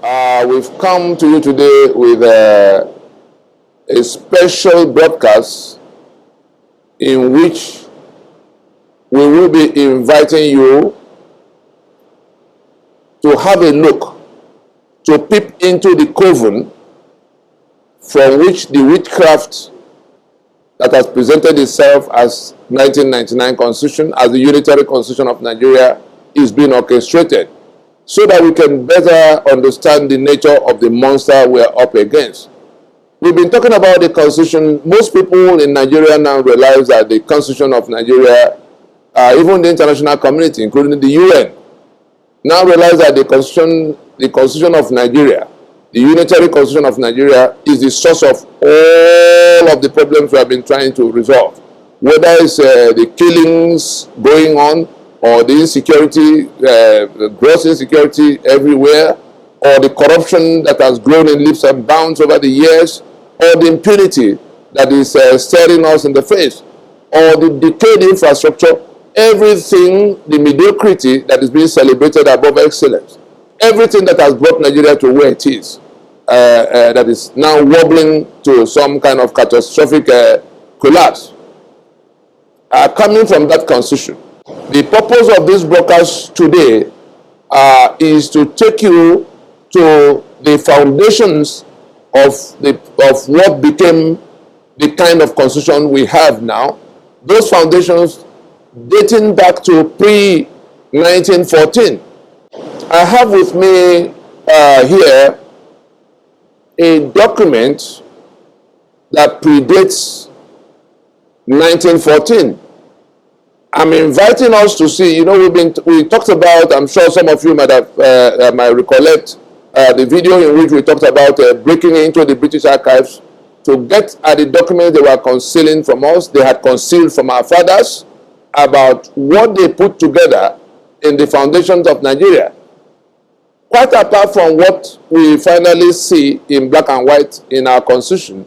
We've come to you today with a special broadcast in which we will be inviting you to have a look, to peep into the coven from which the witchcraft that has presented itself as 1999 Constitution, as the unitary Constitution of Nigeria, is being orchestrated, so that we can better understand the nature of the monster we are up against. We've been talking about the Constitution. Most people in Nigeria now realize that the Constitution of Nigeria, even the international community, including the UN, now realize that the Constitution of Nigeria, the unitary Constitution of Nigeria, is the source of all of the problems we have been trying to resolve. Whether it's the killings going on, or the insecurity, the gross insecurity everywhere, or the corruption that has grown in leaps and bounds over the years, or the impunity that is staring us in the face, or the decayed infrastructure, everything, the mediocrity that is being celebrated above excellence, everything that has brought Nigeria to where it is, that is now wobbling to some kind of catastrophic collapse, coming from that Constitution. The purpose of this broadcast today is to take you to the foundations of what became the kind of constitution we have now. Those foundations dating back to pre-1914. I have with me here a document that predates 1914. I'm inviting us to see, we talked about, I'm sure some of you might recollect the video in which we talked about breaking into the British archives to get at the documents they were concealing from us, they had concealed from our fathers, about what they put together in the foundations of Nigeria. Quite apart from what we finally see in black and white in our Constitution,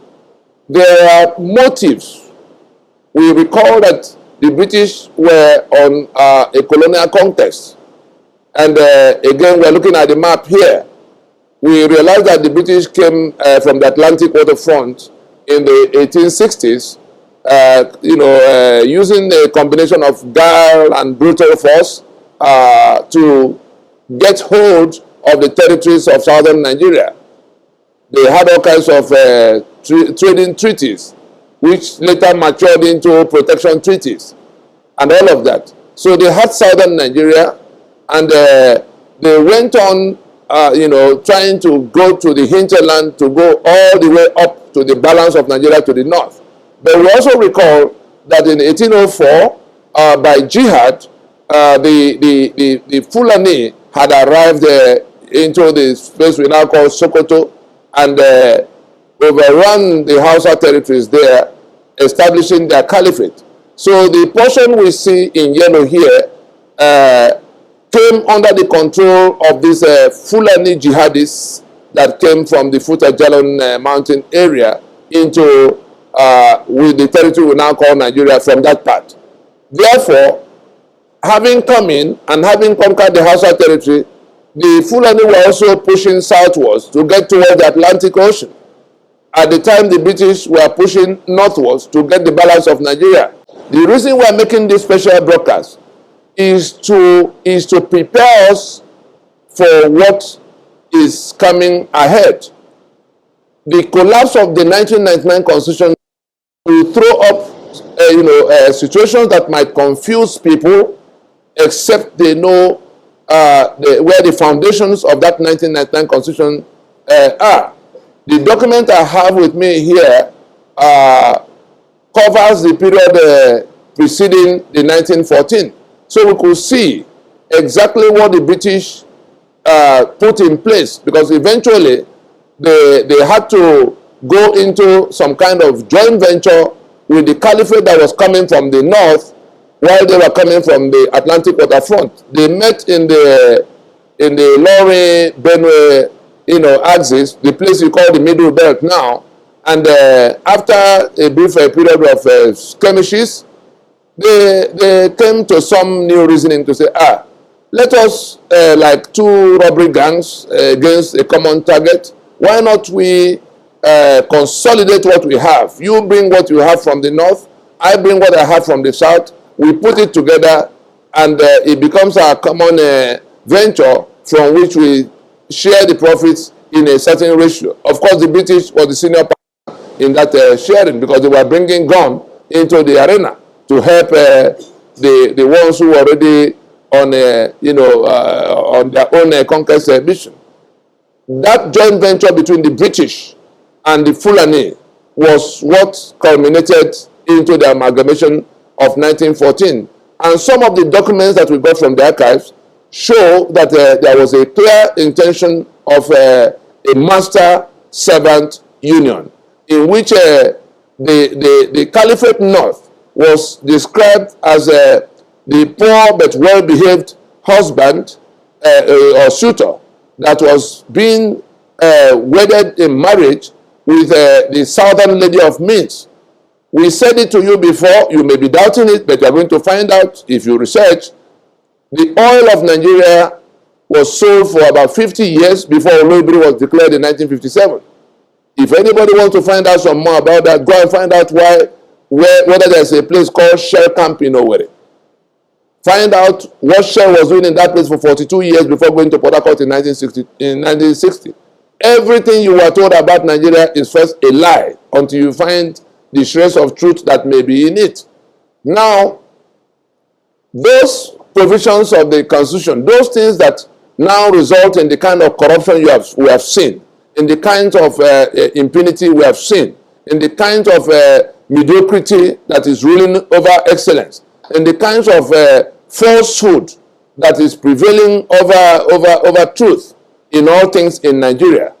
there are motives. We recall that the British were on a colonial conquest. And again, we're looking at the map here. We realize that the British came from the Atlantic waterfront in the 1860s, using a combination of guile and brutal force to get hold of the territories of southern Nigeria. They had all kinds of trading treaties, which later matured into protection treaties and all of that. So they had southern Nigeria, and they went on, trying to go to the hinterland, to go all the way up to the balance of Nigeria to the north. But we also recall that in 1804, by jihad, the Fulani had arrived into the space we now call Sokoto, and overrun the Hausa territories there, establishing their caliphate. So the portion we see in yellow here came under the control of these Fulani jihadists that came from the Futajalon mountain area into with the territory we now call Nigeria from that part. Therefore, having come in and having conquered the Hausa territory, the Fulani were also pushing southwards to get towards the Atlantic Ocean. At the time, the British were pushing northwards to get the balance of Nigeria. The reason we are making this special broadcast is to prepare us for what is coming ahead. The collapse of the 1999 Constitution will throw up, situations that might confuse people, except they know where the foundations of that 1999 Constitution are. The document I have with me here covers the period preceding the 1914. So we could see exactly what the British put in place, because eventually they had to go into some kind of joint venture with the caliphate that was coming from the north, while they were coming from the Atlantic waterfront. They met in the Lorry Benue axis, the place you call the Middle Belt now, and after a brief period of skirmishes, they came to some new reasoning to say, let us, like two robbery gangs against a common target, why not we consolidate what we have? You bring what you have from the north, I bring what I have from the south, we put it together, and it becomes our common venture from which we share the profits in a certain ratio. Of course, the British was the senior partner in that sharing, because they were bringing gun into the arena to help the ones who were already on on their own conquest mission. That joint venture between the British and the Fulani was what culminated into the amalgamation of 1914. And some of the documents that we got from the archives show that there was a clear intention of a master-servant union, in which the Caliphate North was described as the poor but well-behaved husband or suitor that was being wedded in marriage with the southern lady of means. We said it to you before, you may be doubting it, but you are going to find out if you research. The oil of Nigeria was sold for about 50 years before Olobiri was declared in 1957. If anybody wants to find out some more about that, go and find out whether there's a place called Shell Camp in Owerri. Find out what Shell was doing in that place for 42 years before going to Port Harcourt in 1960. Everything you were told about Nigeria is first a lie until you find the shreds of truth that may be in it. Now, those provisions of the Constitution, those things that now result in the kind of corruption we have seen, in the kinds of impunity we have seen, in the kinds of mediocrity that is ruling over excellence, in the kinds of falsehood that is prevailing over truth in all things in Nigeria.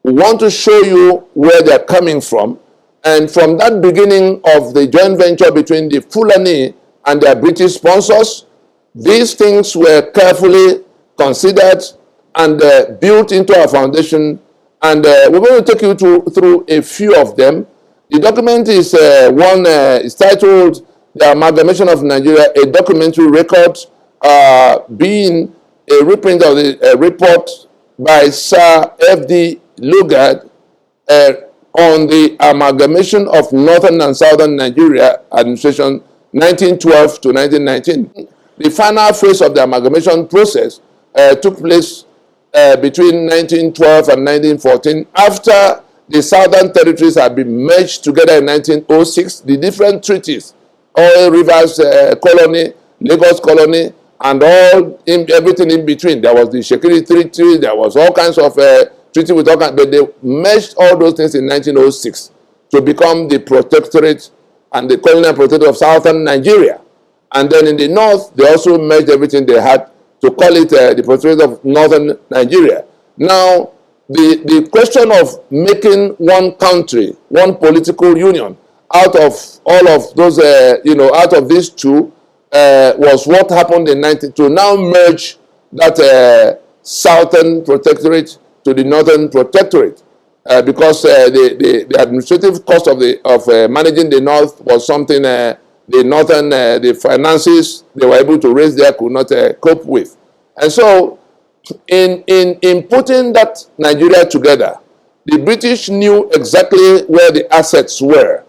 We want to show you where they're coming from. And from that beginning of the joint venture between the Fulani and their British sponsors, these things were carefully considered and built into our foundation. And we're going to take you through a few of them. The document is is titled The Amalgamation of Nigeria, a documentary record, being a reprint of the report by Sir Fredrick Lugard on the amalgamation of Northern and Southern Nigeria administration 1912 to 1919. The final phase of the amalgamation process took place between 1912 and 1914. After the southern territories had been merged together in 1906, the different treaties, Oil Rivers Colony, Lagos Colony, and everything in between. There was the Shekiri Treaty, there was all kinds of treaty with all kinds, but they merged all those things in 1906 to become the protectorate and the colonial protectorate of southern Nigeria. And then in the north, they also merged everything they had to call it the protectorate of northern Nigeria. Now, the question of making one country, one political union, out of all of those, out of these two, was what happened in 19 to now merge that southern protectorate to the northern protectorate, because the administrative cost of managing the north was something the northern the finances they were able to raise there could not cope with. And so in putting that Nigeria together, the British knew exactly where the assets were,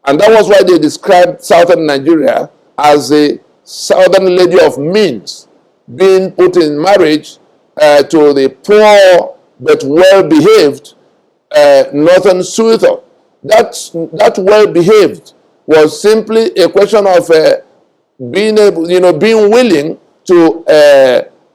and that was why they described southern Nigeria as the southern lady of means, being put in marriage to the poor but well-behaved northern suitor. That well-behaved was simply a question of being able, being willing to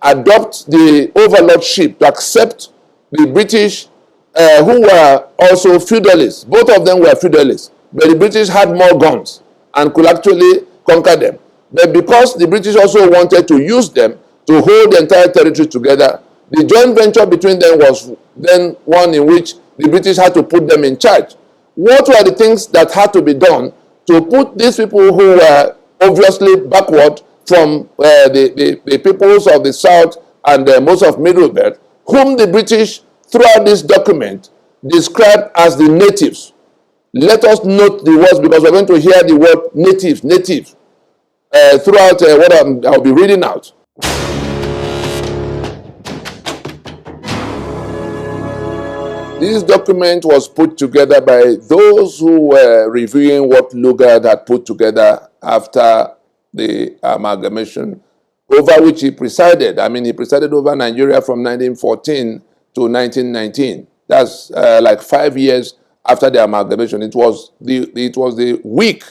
adopt the overlordship, to accept the British, who were also feudalists. Both of them were feudalists, but the British had more guns and could actually conquer them. But because the British also wanted to use them to hold the entire territory together, the joint venture between them was then one in which the British had to put them in charge. What were the things that had to be done to put these people who were obviously backward from the peoples of the South and most of Middle Belt, whom the British, throughout this document, described as the natives? Let us note the words, because we're going to hear the word native, throughout what I'll be reading out. This document was put together by those who were reviewing what Lugard had put together after the amalgamation, over which he presided. I mean, he presided over Nigeria from 1914 to 1919. That's like 5 years after the amalgamation. It was the week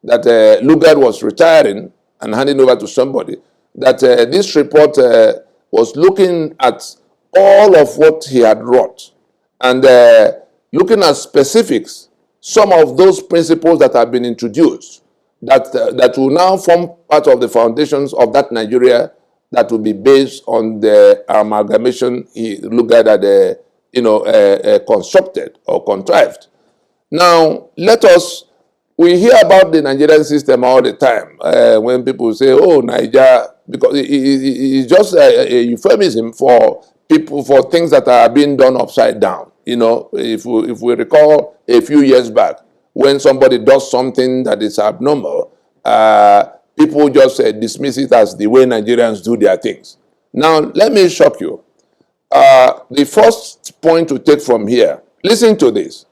that Lugard was retiring and handing over to somebody that this report was looking at all of what he had wrought and looking at specifics, some of those principles that have been introduced that will now form part of the foundations of that Nigeria that will be based on the amalgamation he Lugard had constructed or contrived. Now, we hear about the Nigerian system all the time when people say, oh, Niger, because it's just a euphemism for things that are being done upside down. You know, if we recall a few years back, when somebody does something that is abnormal, people just dismiss it as the way Nigerians do their things. Now, let me shock you. The first point to take from here, listen to this.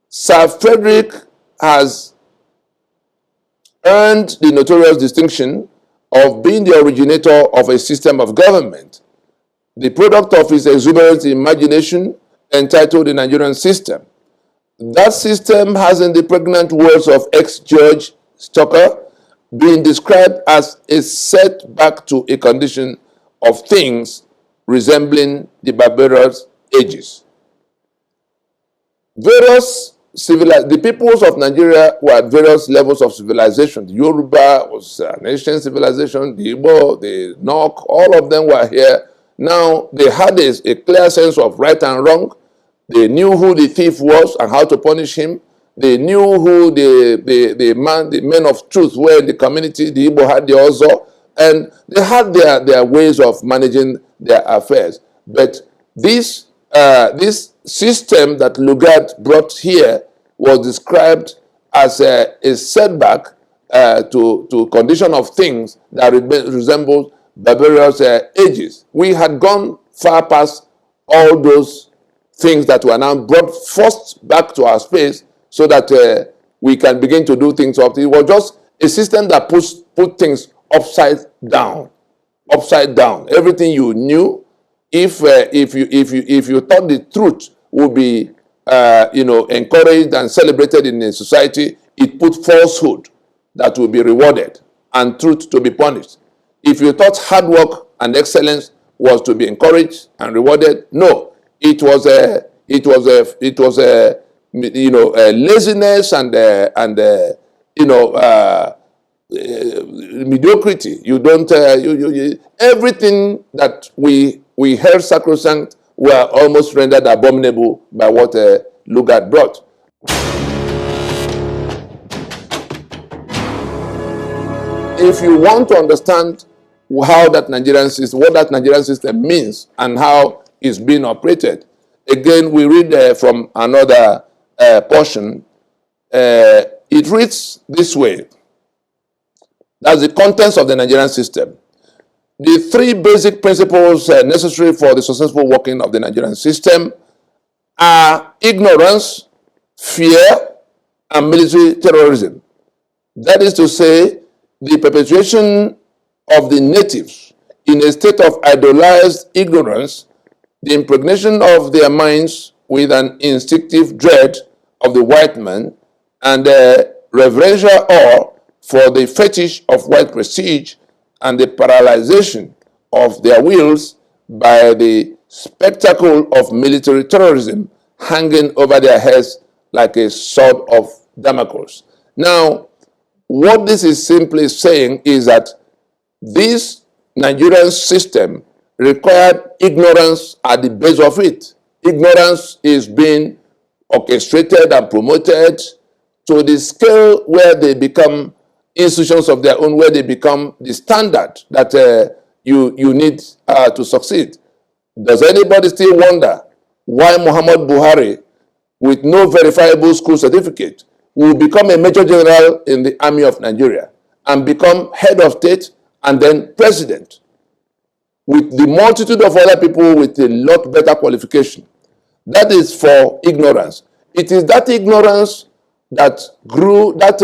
Sir Fredrick has earned the notorious distinction of being the originator of a system of government, the product of his exuberant imagination entitled the Nigerian system. That system has, in the pregnant words of ex-Judge Stoker, been described as a setback to a condition of things resembling the barbarous ages. The peoples of Nigeria were at various levels of civilization. The Yoruba was an ancient civilization, the Igbo, the Nok, all of them were here. Now, they had a clear sense of right and wrong. They knew who the thief was and how to punish him. They knew who the men of truth were in the community. The Igbo had the Ozo, and they had their ways of managing their affairs. But this system that Lugard brought here was described as a setback to condition of things that resembled barbarous ages. We had gone far past all those things that were now brought first back to our space so that we can begin to do things up. It was just a system that put things upside down. Upside down. Everything you knew, if you thought the truth would be encouraged and celebrated in a society, it put falsehood that will be rewarded and truth to be punished. If you thought hard work and excellence was to be encouraged and rewarded, no, it was laziness and mediocrity. You don't everything that we held sacrosanct were almost rendered abominable by what Lugard brought. If you want to understand how that Nigerian system, what that Nigerian system means and how it's being operated, again, we read from another portion. It reads this way. That's the contents of the Nigerian system. The three basic principles necessary for the successful working of the Nigerian system are ignorance, fear, and military terrorism. That is to say, the perpetuation of the natives in a state of idolized ignorance, the impregnation of their minds with an instinctive dread of the white man, and reverential awe for the fetish of white prestige, and the paralyzation of their wills by the spectacle of military terrorism hanging over their heads like a sword of Damocles. Now, what this is simply saying is that this Nigerian system required ignorance at the base of it. Ignorance is being orchestrated and promoted to the scale where they become institutions of their own, where they become the standard that you need to succeed. Does anybody still wonder why Muhammad Buhari, with no verifiable school certificate, will become a major general in the army of Nigeria and become head of state and then president, with the multitude of other people with a lot better qualification? That is for ignorance. It is that ignorance that grew, that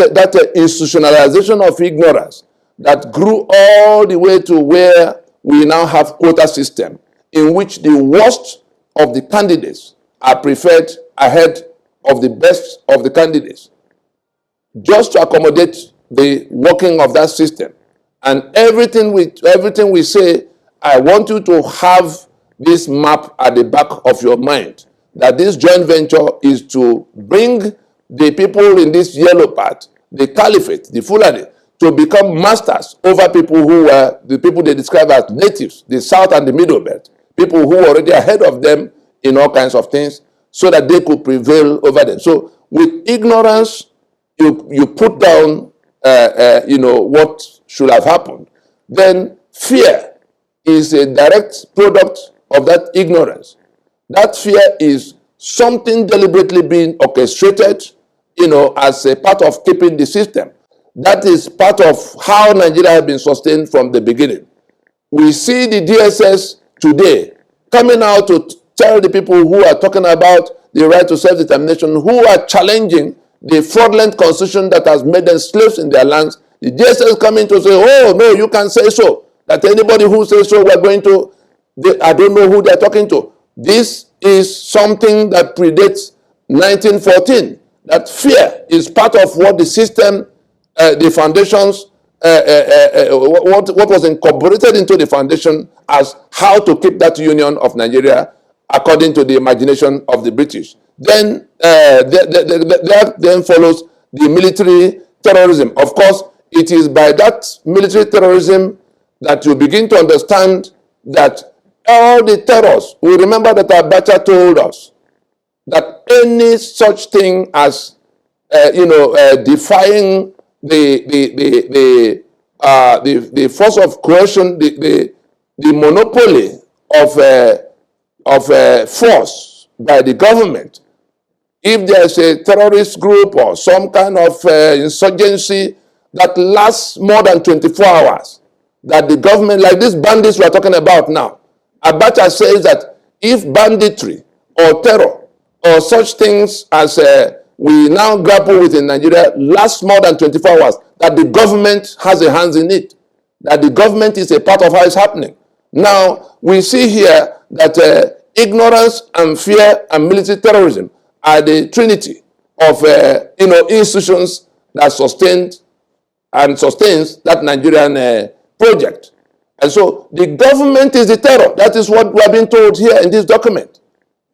institutionalization of ignorance that grew all the way to where we now have quota system, in which the worst of the candidates are preferred ahead of the best of the candidates, just to accommodate the working of that system. And everything we say, I want you to have this map at the back of your mind, that this joint venture is to bring the people in this yellow part, the caliphate, the Fulani, to become masters over people who were the people they describe as natives, the South and the Middle Belt, people who were already ahead of them in all kinds of things, so that they could prevail over them. So with ignorance, you put down, what should have happened. Then fear is a direct product of that ignorance. That fear is something deliberately being orchestrated, as a part of keeping the system. That is part of how Nigeria has been sustained from the beginning. We see the DSS today coming out to tell the people who are talking about the right to self-determination, who are challenging the fraudulent constitution that has made them slaves in their lands. The DSS coming to say, oh, no, you can't say so. That anybody who says so, we're going to, I don't know who they're talking to. This is something that predates 1914. That fear is part of what the system, the foundations, what was incorporated into the foundation as how to keep that union of Nigeria according to the imagination of the British. Then then follows the military terrorism. Of course, it is by that military terrorism that you begin to understand that all the terrors, we remember that Abacha told us that any such thing as, defying the force of coercion, the monopoly of force by the government, if there's a terrorist group or some kind of insurgency that lasts more than 24 hours, that the government, like these bandits we're talking about now, Abacha says that if banditry or terror or such things as we now grapple with in Nigeria lasts more than 24 hours, that the government has a hand in it, that the government is a part of how it's happening. Now, we see here that ignorance and fear and military terrorism are the trinity of institutions that sustains that Nigerian project. And so the government is the terror. That is what we are being told here in this document.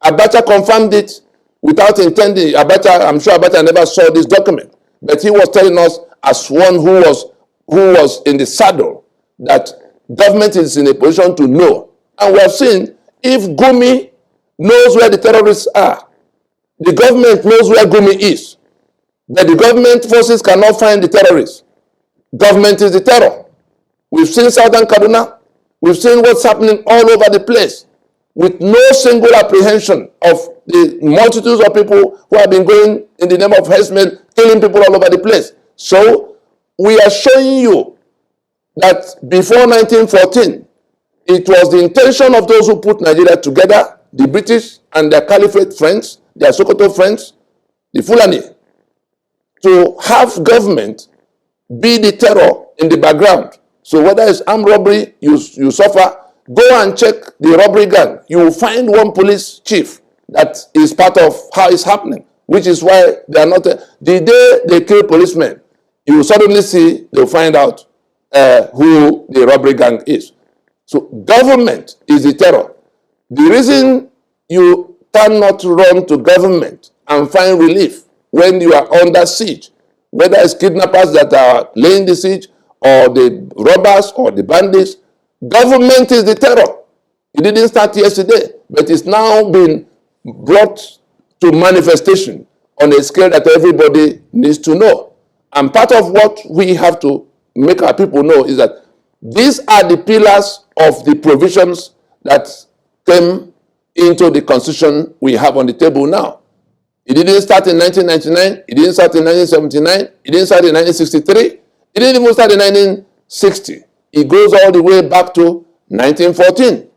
Abacha confirmed it without intending. I'm sure Abacha never saw this document, but he was telling us as one who was in the saddle that government is in a position to know. And we have seen, if Gumi knows where the terrorists are, the government knows where Gumi is, but the government forces cannot find the terrorists. Government is the terror. We've seen Southern Kaduna. We've seen what's happening all over the place, with no single apprehension of the multitudes of people who have been going in the name of herdsmen, killing people all over the place. So we are showing you that before 1914, it was the intention of those who put Nigeria together, the British and their caliphate friends, their Sokoto friends, the Fulani, to have government be the terror in the background. So whether it's armed robbery, you suffer, go and check the robbery gang. You will find one police chief that is part of how it's happening, which is why they are not. The day they kill policemen, you will suddenly see, they'll find out who the robbery gang is. So government is the terror. The reason you cannot run to government and find relief when you are under siege, whether it's kidnappers that are laying the siege, or the robbers, or the bandits, government is the terror. It didn't start yesterday, but it's now been brought to manifestation on a scale that everybody needs to know. And part of what we have to make our people know is that these are the pillars of the provisions that came into the constitution we have on the table now. It didn't start in 1999, it didn't start in 1979, it didn't start in 1963, it didn't even start in 1960. It goes all the way back to 1914.